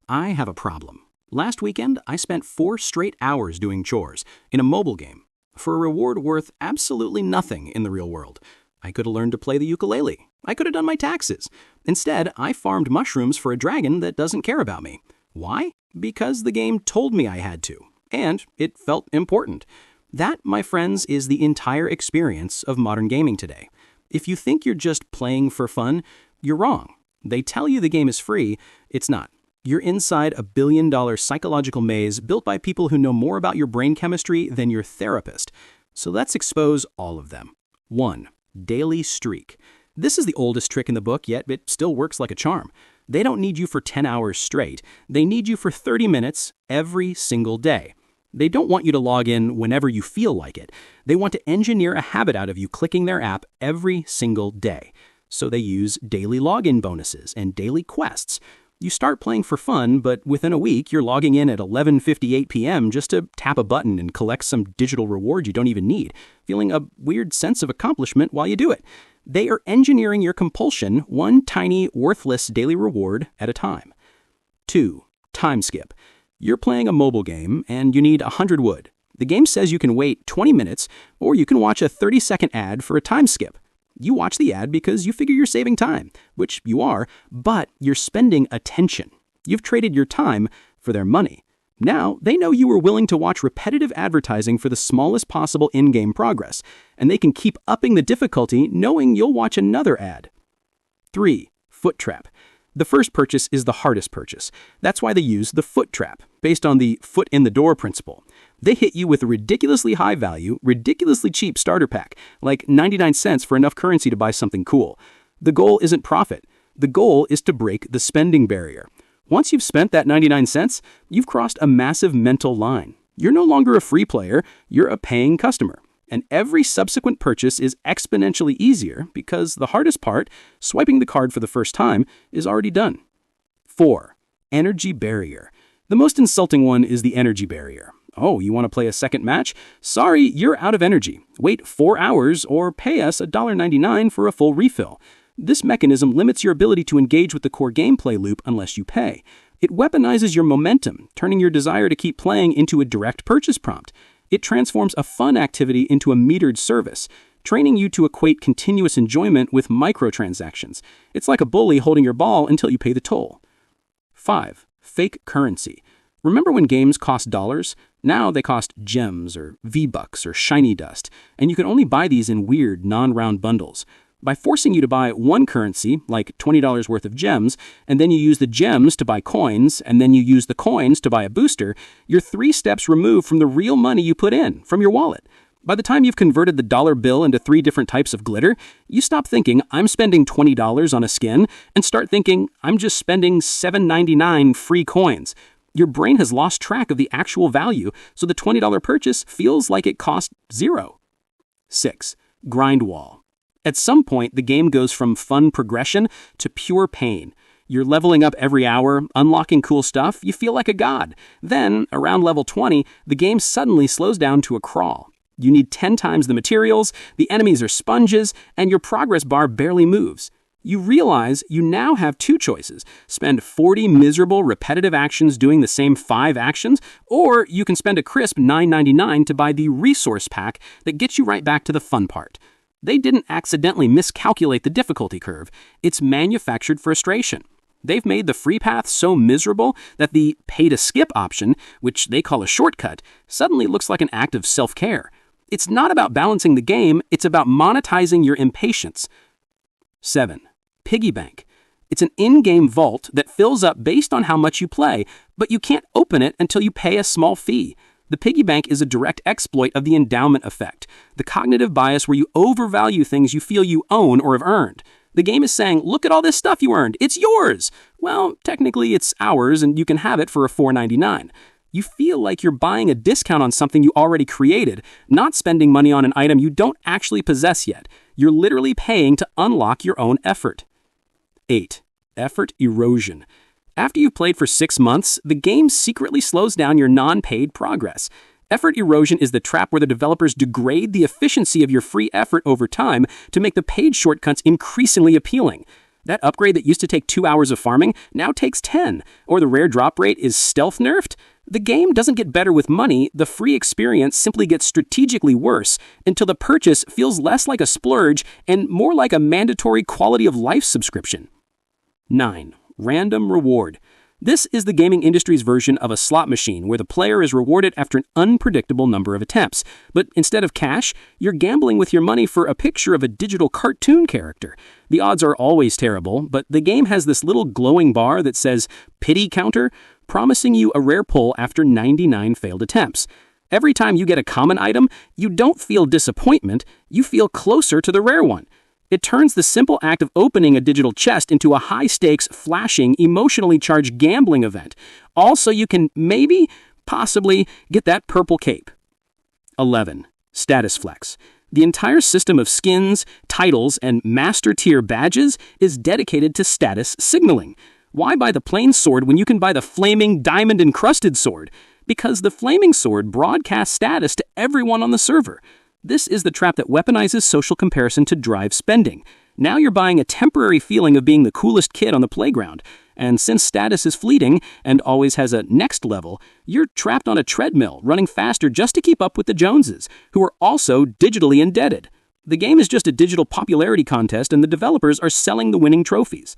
I have a problem. Last weekend, I spent 4 straight hours doing chores in a mobile game for a reward worth absolutely nothing in the real world. I could have learned to play the ukulele. I could have done my taxes. Instead, I farmed mushrooms for a dragon that doesn't care about me. Why? Because the game told me I had to, and it felt important. That, my friends, is the entire experience of modern gaming today. If you think you're just playing for fun, you're wrong. They tell you the game is free. It's not. You're inside a billion-dollar psychological maze built by people who know more about your brain chemistry than your therapist. So let's expose all of them. 1. Daily streak. This is the oldest trick in the book, yet it still works like a charm. They don't need you for 10 hours straight. They need you for 30 minutes every single day. They don't want you to log in whenever you feel like it. They want to engineer a habit out of you clicking their app every single day. So they use daily login bonuses and daily quests. You start playing for fun, but within a week, you're logging in at 11:58 p.m. just to tap a button and collect some digital reward you don't even need, feeling a weird sense of accomplishment while you do it. They are engineering your compulsion one tiny, worthless daily reward at a time. 2. Time skip. You're playing a mobile game and you need 100 wood. The game says you can wait 20 minutes or you can watch a 30-second ad for a time skip. You watch the ad because you figure you're saving time, which you are, but you're spending attention. You've traded your time for their money. Now, they know you are willing to watch repetitive advertising for the smallest possible in-game progress, and they can keep upping the difficulty knowing you'll watch another ad. 3. Foot trap. The first purchase is the hardest purchase. That's why they use the foot trap, based on the foot in the door principle. They hit you with a ridiculously high value, ridiculously cheap starter pack, like 99 cents for enough currency to buy something cool. The goal isn't profit. The goal is to break the spending barrier. Once you've spent that 99 cents, you've crossed a massive mental line. You're no longer a free player, you're a paying customer. And every subsequent purchase is exponentially easier because the hardest part, swiping the card for the first time, is already done. 4. Energy barrier. The most insulting one is the energy barrier. Oh, you want to play a second match? Sorry, you're out of energy. Wait 4 hours or pay us $1.99 for a full refill. This mechanism limits your ability to engage with the core gameplay loop unless you pay. It weaponizes your momentum, turning your desire to keep playing into a direct purchase prompt. It transforms a fun activity into a metered service, training you to equate continuous enjoyment with microtransactions. It's like a bully holding your ball until you pay the toll. 5. Fake currency. Remember when games cost dollars? Now they cost gems or V-Bucks or shiny dust, and you can only buy these in weird, non-round bundles. By forcing you to buy one currency, like $20 worth of gems, and then you use the gems to buy coins, and then you use the coins to buy a booster, you're 3 steps removed from the real money you put in, from your wallet. By the time you've converted the dollar bill into 3 different types of glitter, you stop thinking, I'm spending $20 on a skin, and start thinking, I'm just spending $7.99 free coins. Your brain has lost track of the actual value, so the $20 purchase feels like it cost $0. 6. Grind wall. At some point, the game goes from fun progression to pure pain. You're leveling up every hour, unlocking cool stuff, you feel like a god. Then, around level 20, the game suddenly slows down to a crawl. You need 10 times the materials, the enemies are sponges, and your progress bar barely moves. You realize you now have 2 choices. Spend 40 miserable, repetitive actions doing the same 5 actions, or you can spend a crisp $9.99 to buy the resource pack that gets you right back to the fun part. They didn't accidentally miscalculate the difficulty curve. It's manufactured frustration. They've made the free path so miserable that the pay-to-skip option, which they call a shortcut, suddenly looks like an act of self-care. It's not about balancing the game, it's about monetizing your impatience. 7. Piggy bank. It's an in-game vault that fills up based on how much you play, but you can't open it until you pay a small fee. The piggy bank is a direct exploit of the endowment effect, the cognitive bias where you overvalue things you feel you own or have earned. The game is saying, look at all this stuff you earned, it's yours! Well, technically it's ours and you can have it for a $4.99. You feel like you're buying a discount on something you already created, not spending money on an item you don't actually possess yet. You're literally paying to unlock your own effort. 8. Effort erosion. After you've played for 6 months, the game secretly slows down your non-paid progress. Effort erosion is the trap where the developers degrade the efficiency of your free effort over time to make the paid shortcuts increasingly appealing. That upgrade that used to take 2 hours of farming now takes 10. Or the rare drop rate is stealth nerfed. The game doesn't get better with money, the free experience simply gets strategically worse until the purchase feels less like a splurge and more like a mandatory quality of life subscription. 9. Random reward. This is the gaming industry's version of a slot machine where the player is rewarded after an unpredictable number of attempts. But instead of cash, you're gambling with your money for a picture of a digital cartoon character. The odds are always terrible, but the game has this little glowing bar that says pity counter, promising you a rare pull after 99 failed attempts. Every time you get a common item, you don't feel disappointment, you feel closer to the rare one. It turns the simple act of opening a digital chest into a high-stakes, flashing, emotionally charged gambling event. All so you can possibly, get that purple cape. 11. Status Flex. The entire system of skins, titles, and master-tier badges is dedicated to status signaling. Why buy the plain sword when you can buy the flaming, diamond-encrusted sword? Because the flaming sword broadcasts status to everyone on the server. This is the trap that weaponizes social comparison to drive spending. Now you're buying a temporary feeling of being the coolest kid on the playground. And since status is fleeting and always has a next level, you're trapped on a treadmill, running faster just to keep up with the Joneses, who are also digitally indebted. The game is just a digital popularity contest and the developers are selling the winning trophies.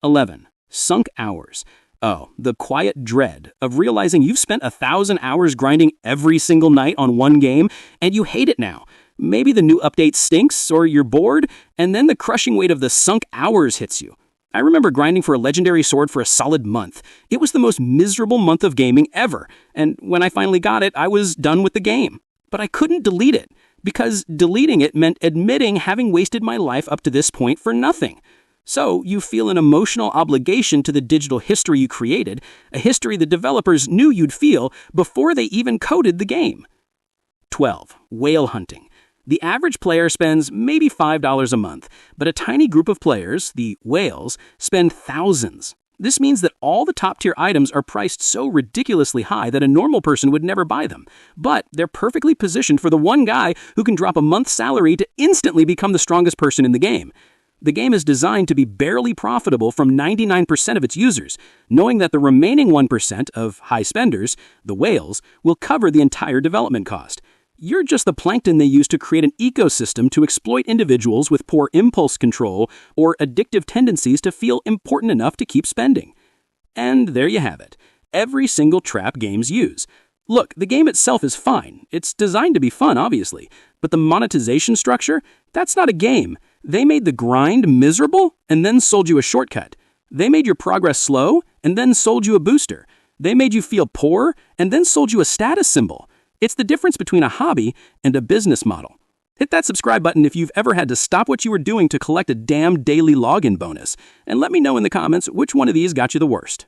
11. Sunk hours. Oh, the quiet dread of realizing you've spent 1,000 hours grinding every single night on one game, and you hate it now. Maybe the new update stinks, or you're bored, and then the crushing weight of the sunk hours hits you. I remember grinding for a legendary sword for a solid month. It was the most miserable month of gaming ever, and when I finally got it, I was done with the game. But I couldn't delete it, because deleting it meant admitting having wasted my life up to this point for nothing. So you feel an emotional obligation to the digital history you created, a history the developers knew you'd feel before they even coded the game. 12. Whale hunting. The average player spends maybe $5 a month, but a tiny group of players, the whales, spend thousands. This means that all the top-tier items are priced so ridiculously high that a normal person would never buy them. But they're perfectly positioned for the one guy who can drop a month's salary to instantly become the strongest person in the game. The game is designed to be barely profitable from 99% of its users, knowing that the remaining 1% of high spenders, the whales, will cover the entire development cost. You're just the plankton they use to create an ecosystem to exploit individuals with poor impulse control or addictive tendencies to feel important enough to keep spending. And there you have it. Every single trap games use. Look, the game itself is fine. It's designed to be fun, obviously. But the monetization structure? That's not a game. They made the grind miserable and then sold you a shortcut. They made your progress slow and then sold you a booster. They made you feel poor and then sold you a status symbol. It's the difference between a hobby and a business model. Hit that subscribe button if you've ever had to stop what you were doing to collect a damn daily login bonus. And let me know in the comments which one of these got you the worst.